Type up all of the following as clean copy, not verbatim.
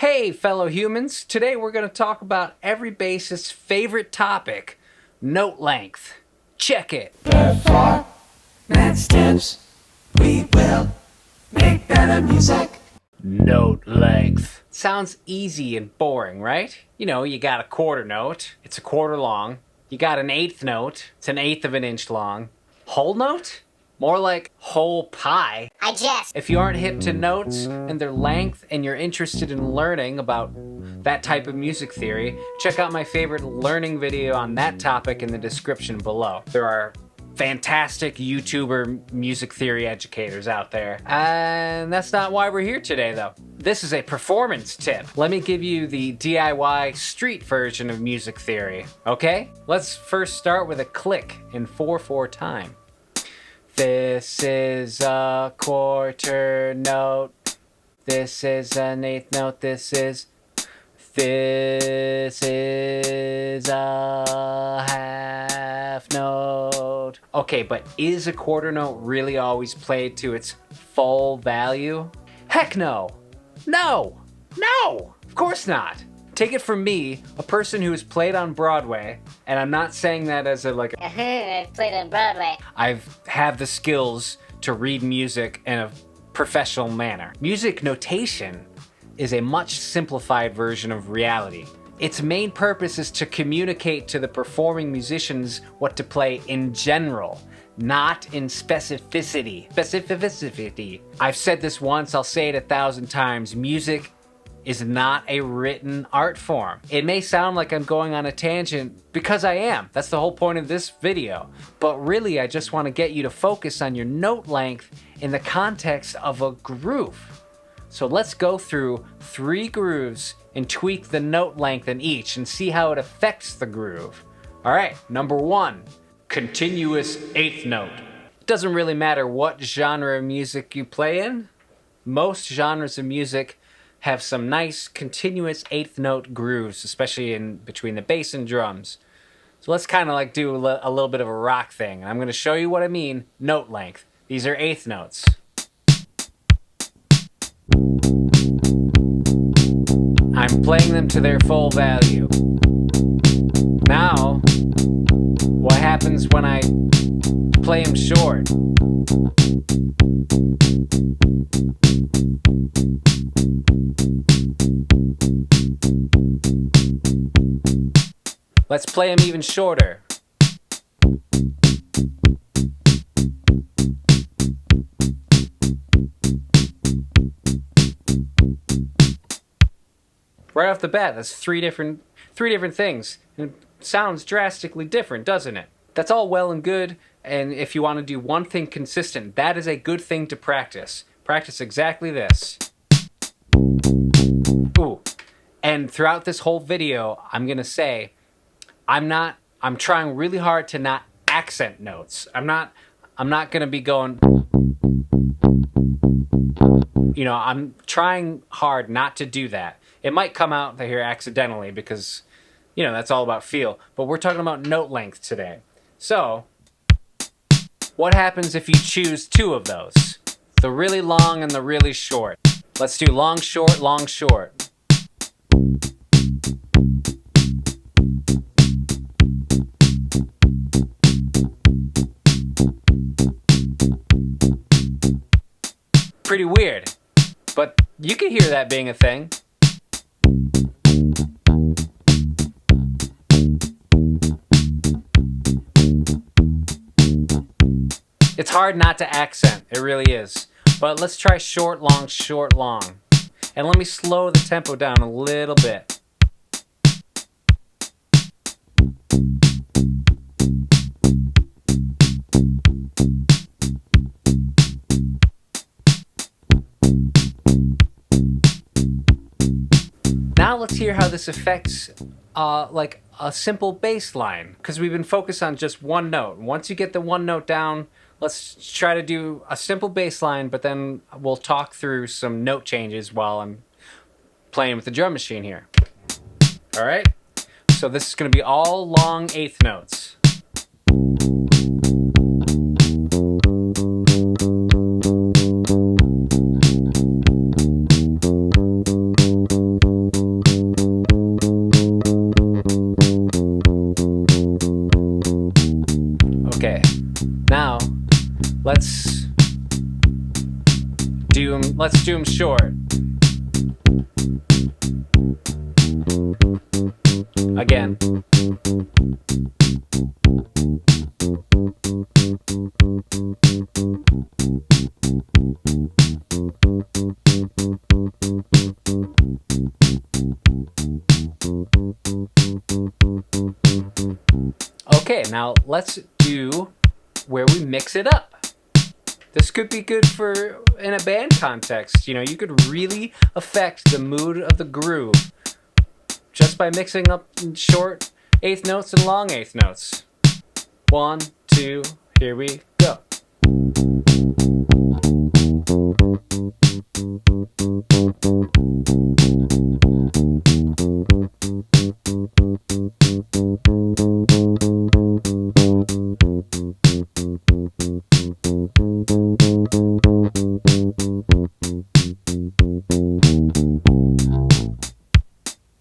Hey, fellow humans. Today we're going to talk about every bassist's favorite topic, note length. Check it. Performance steps. We will make better music. Note length. Sounds easy and boring, right? You know, you got a quarter note. It's a quarter long. You got an eighth note. It's an eighth of an inch long. Whole note? More like whole pie. I jest. If you aren't hip to notes and their length and you're interested in learning about that type of music theory, check out my favorite learning video on that topic in the description below. There are fantastic YouTuber music theory educators out there. And that's not why we're here today, though. This is a performance tip. Let me give you the DIY street version of music theory, okay? Let's first start with a click in 4/4 time. This is a quarter note. This is an eighth note. This is a half note. Okay, but is a quarter note really always played to its full value? Heck no! No! No! Of course not! Take it from me, a person who has played on Broadway, and I'm not saying that as I've played on Broadway. I have the skills to read music in a professional manner. Music notation is a much simplified version of reality. Its main purpose is to communicate to the performing musicians what to play in general, not in specificity. I've said this once, I'll say it 1,000 times. Music is not a written art form. It may sound like I'm going on a tangent because I am. That's the whole point of this video. But really, I just want to get you to focus on your note length in the context of a groove. So let's go through 3 grooves and tweak the note length in each and see how it affects the groove. All right, number 1, continuous eighth note. It doesn't really matter what genre of music you play in. Most genres of music have some nice continuous eighth note grooves, especially in between the bass and drums. So let's kind of like do a little bit of a rock thing. I'm going to show you what I mean, note length. These are eighth notes. I'm playing them to their full value. Now, what happens when I play them short? Let's play them even shorter. Right off the bat, that's three different things. And it sounds drastically different, doesn't it? That's all well and good, and if you want to do one thing consistent, that is a good thing to practice. Practice exactly this. Ooh. And throughout this whole video, I'm going to say, I'm trying really hard to not accent notes. I'm not going to be going, I'm trying hard not to do that. It might come out here accidentally because, that's all about feel. But we're talking about note length today. So, what happens if you choose 2 of those? The really long and the really short. Let's do long, short, long, short. Pretty weird, but you can hear that being a thing. It's hard not to accent, it really is. But let's try short, long, short, long. And let me slow the tempo down a little bit. Now let's hear how this affects like a simple bass line, because we've been focused on just one note. Once you get the one note down, let's try to do a simple bass line, but then we'll talk through some note changes while I'm playing with the drum machine here. All right? So this is going to be all long eighth notes. Let's do them short. Again. Okay, now let's do where we mix it up. This could be good for in a band context. You know, you could really affect the mood of the groove just by mixing up short eighth notes and long eighth notes. 1, 2, here we go.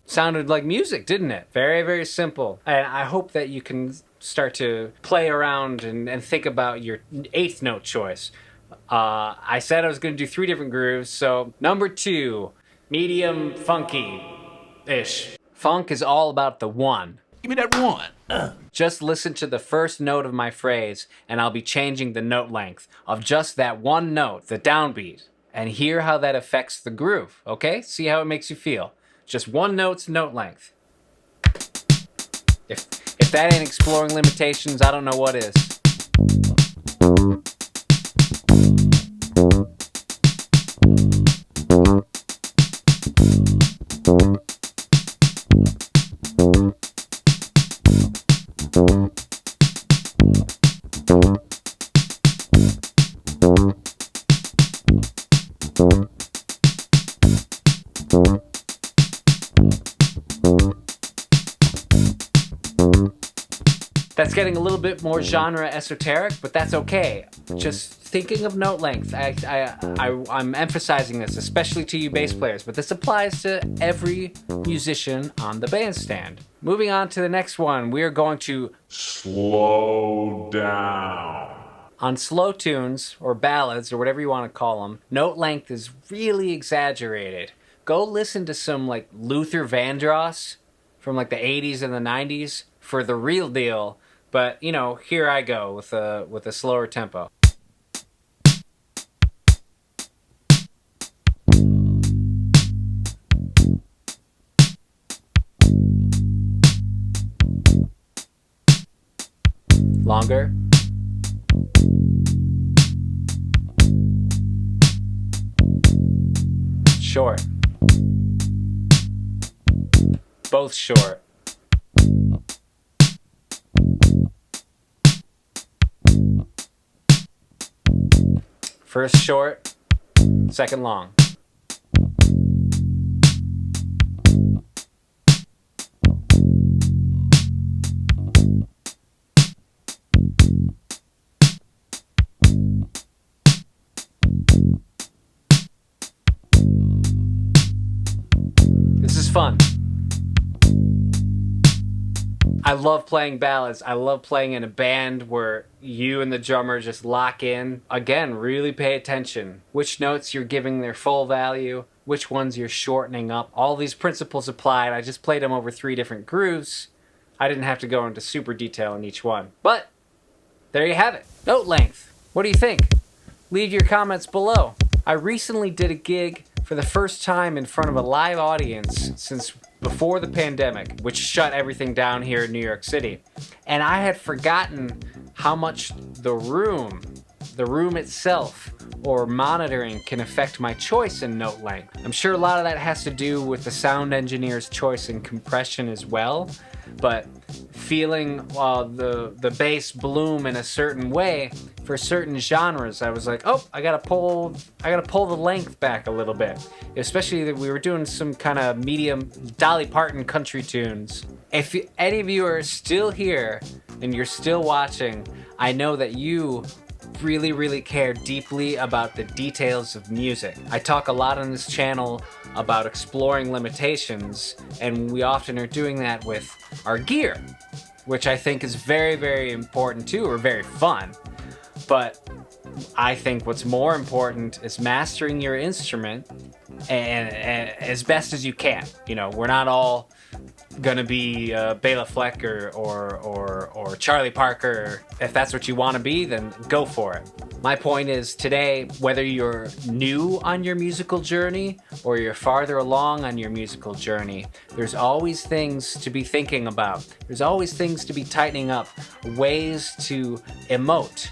Sounded like music, didn't it? Very, very simple. And I hope that you can start to play around and think about your eighth note choice. I said I was going to do 3 different grooves, so number 2, medium funky-ish. Funk is all about the 1. Give me that 1. Just listen to the first note of my phrase, and I'll be changing the note length of just that one note, the downbeat, and hear how that affects the groove, okay? See how it makes you feel. Just one note's note length. If that ain't exploring limitations, I don't know what is. That's getting a little bit more genre esoteric, but that's okay. Just thinking of note length, I'm emphasizing this, especially to you bass players, but this applies to every musician on the bandstand. Moving on to the next one, we are going to slow down. On slow tunes, or ballads, or whatever you want to call them, note length is really exaggerated. Go listen to some like Luther Vandross from like the 80s and the 90s for the real deal. But, you know, here I go with a slower tempo. Longer. Short. Both short. First short, second long. This is fun. I love playing ballads. I love playing in a band where you and the drummer just lock in. Again, really pay attention. Which notes you're giving their full value, which ones you're shortening up. All these principles applied. I just played them over 3 different grooves. I didn't have to go into super detail in each one. But there you have it. Note length. What do you think? Leave your comments below. I recently did a gig for the first time in front of a live audience since before the pandemic, which shut everything down here in New York City. And I had forgotten how much the room itself, or monitoring can affect my choice in note length. I'm sure a lot of that has to do with the sound engineer's choice in compression as well, but feeling the bass bloom in a certain way for certain genres, I was like, oh, I gotta pull the length back a little bit. Especially that we were doing some kind of medium Dolly Parton country tunes. If any of you are still here and you're still watching, I know that you really, really care deeply about the details of music. I talk a lot on this channel about exploring limitations, and we often are doing that with our gear, which I think is very, very important too, or very fun. But I think what's more important is mastering your instrument and as best as you can. You know, we're not all gonna be Bela Fleck or Charlie Parker. If that's what you want to be, then go for it. My point is today, whether you're new on your musical journey or you're farther along on your musical journey, there's always things to be thinking about. There's always things to be tightening up, ways to emote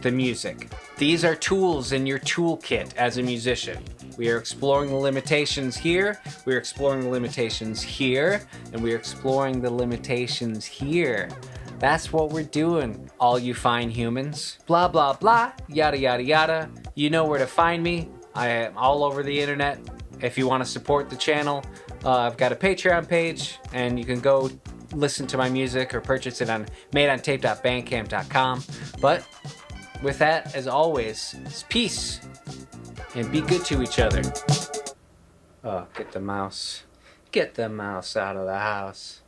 the music. These are tools in your toolkit as a musician. We are exploring the limitations here, we're exploring the limitations here, and we're exploring the limitations here. That's what we're doing, all you fine humans. Blah, blah, blah, yada, yada, yada. You know where to find me. I am all over the internet. If you want to support the channel, I've got a Patreon page, and you can go listen to my music or purchase it on madeontape.bandcamp.com. But with that, as always, it's peace, and be good to each other. Oh, get the mouse. Get the mouse out of the house.